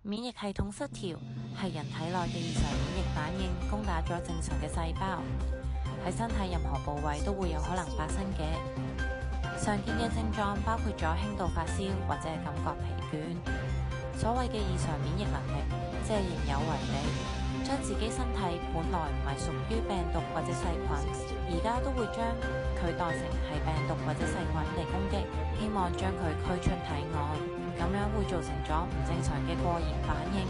免疫系統失調係人體內嘅異常免疫反應攻打咗正常嘅細胞，喺身體任何部位都會有可能發生嘅。常見嘅症狀包括咗輕度發燒或者係感覺疲倦。所謂嘅異常免疫能力，即係仍有為理，將自己身體本來唔係屬於病毒或者細菌，而家都會將佢當成係病毒或者細菌嚟攻擊，希望將佢驅出體外，咁樣會造成咗唔正常嘅過熱反應，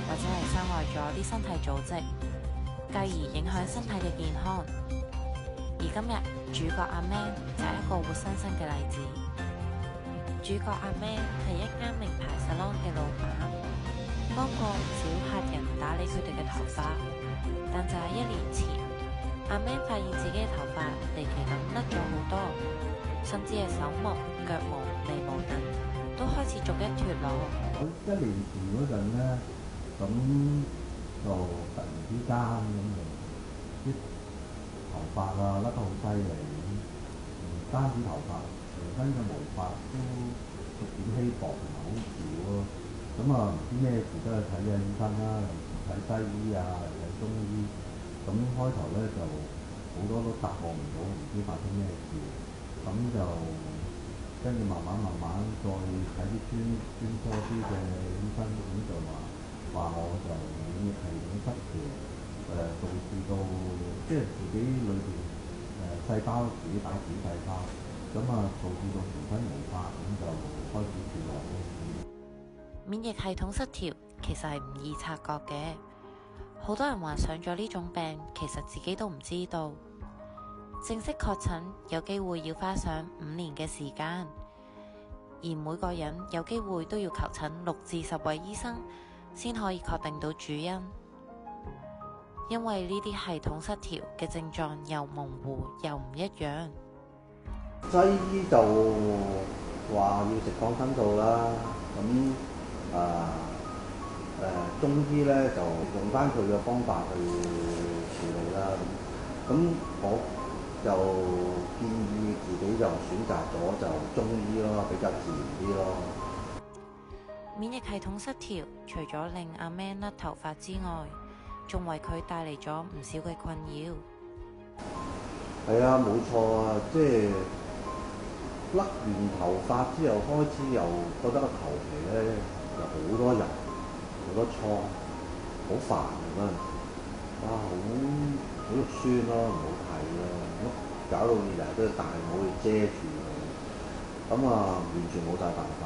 或者係傷害咗啲身體組織，繼而影響身體嘅健康。而今日主角阿 Man 就係一個活生生嘅例子。主角阿 Man 係一間名牌 salon 嘅老闆，幫過唔少客人打理佢哋嘅頭髮，但就係1年前，阿 Man 發現自己嘅頭髮離奇咁甩咗好多，甚至係手毛、腳毛、眉毛等都開始逐一脫落。1年前嗰陣咧，咁就突然之間咁啲頭髮啊甩得好犀利，唔單止頭髮，全身嘅毛髮都逐漸稀薄同埋好少咯。咁啊唔知咩事都去睇嘅醫生啦，睇西醫啊，睇中醫。咁開頭咧就好多都答我唔到，唔知發生咩事。咁就跟住慢慢再睇啲專科啲嘅醫生，咁就話我就免疫系統失調，導致到即係自己裏邊細胞自己打死細胞，咁啊導致到全身無法，咁就開始脫落咯。免疫系統失調其實係唔易察覺嘅，好多人患上咗呢種病，其實自己都唔知道。正式確診有機會要花上5年嘅時間，而每個人有機會都要求診6至10位醫生，先可以確定到主因。因為呢啲系統失調嘅症狀又模糊又唔一樣。西醫就話要食抗生素啦，咁中醫咧就用翻佢嘅方法去處理啦。咁我就建議自己就選擇咗就中醫咯，比較自然啲咯。免疫系統失調除咗令阿 Man 甩頭髮之外，仲為佢帶嚟咗唔少嘅困擾。係啊，冇錯啊，即係甩完頭髮之後，開始又覺得個頭皮咧有好多油、好多瘡，好煩啊嗰陣時。哇，好肉酸咯，唔好睇咯，咁搞到日日都要大帽去遮住佢，咁啊完全冇晒辦法。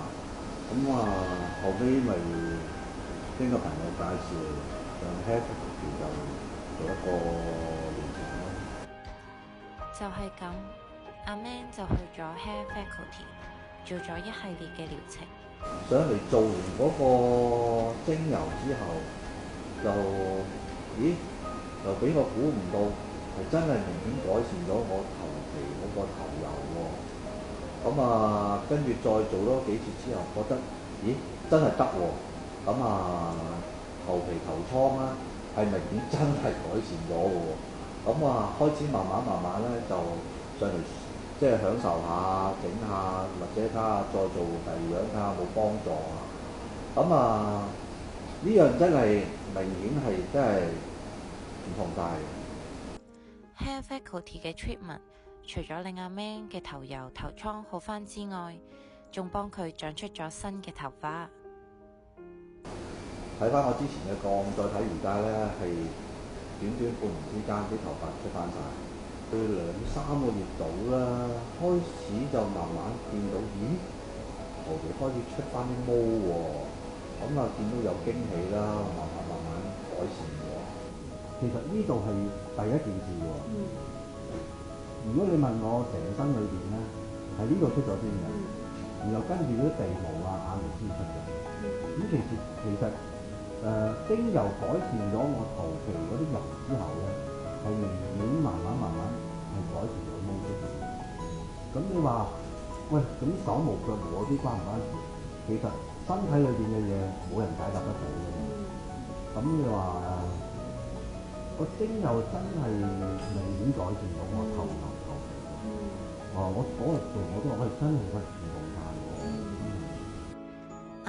咁啊後尾咪經過朋友介紹，上 Hair Factory 就做一個療程咯。就係咁，阿 Man 就去咗 Hair Faculty 做咗一系列嘅療程。上嚟做完嗰個精油之後，就俾我估唔到，係真係明顯改善咗我頭皮嗰個頭油喎。咁啊，跟住再做多幾次之後，覺得真係得喎。咁啊，頭皮頭瘡啦，係明顯真係改善咗嘅喎。咁啊，開始慢慢咧就上嚟，即係享受下、整下，或者睇下再做第二樣，睇下有冇幫助啊。咁啊，呢樣真係明顯係真係唔同晒嘅。Hair Faculty 嘅 treatment 除咗令阿 Man 嘅頭油、頭瘡好返之外，仲幫佢長出咗新嘅頭髮。睇翻我之前嘅個案，再睇而家咧，係短半年之間啲頭髮出翻晒。佢2-3個月到啦，開始就慢慢見到，頭皮開始出翻啲毛喎。咁啊，見到有驚喜啦，慢慢改善咗。其實呢度係第一件事喎。如果你問我成身裏邊咧，係呢度出咗先嘅，然後跟住啲鼻毛啊、眼毛先出嘅。咁其實精油改善咗我頭皮嗰啲油之後咧，係明顯慢慢係改善咗毛出嚟。咁你話喂，咁手毛腳毛嗰啲關唔關事？其實身體裏邊嘅嘢冇人解答得到嘅。咁你話個精油真係明顯改善咗我頭皮。我嗰日做我都話喂，真係唔同晒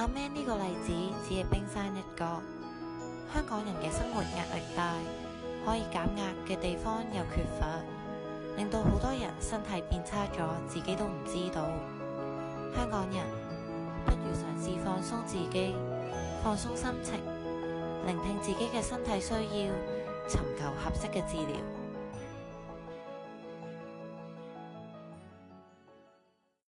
喎。阿 Man 呢個例子只係冰山一角。香港人嘅生活壓力大，可以減壓嘅地方又缺乏，令到好多人身體變差咗，自己都唔知道。香港人不如嘗試放鬆自己，放鬆心情，聆聽自己嘅身體需要，尋求合適嘅治療。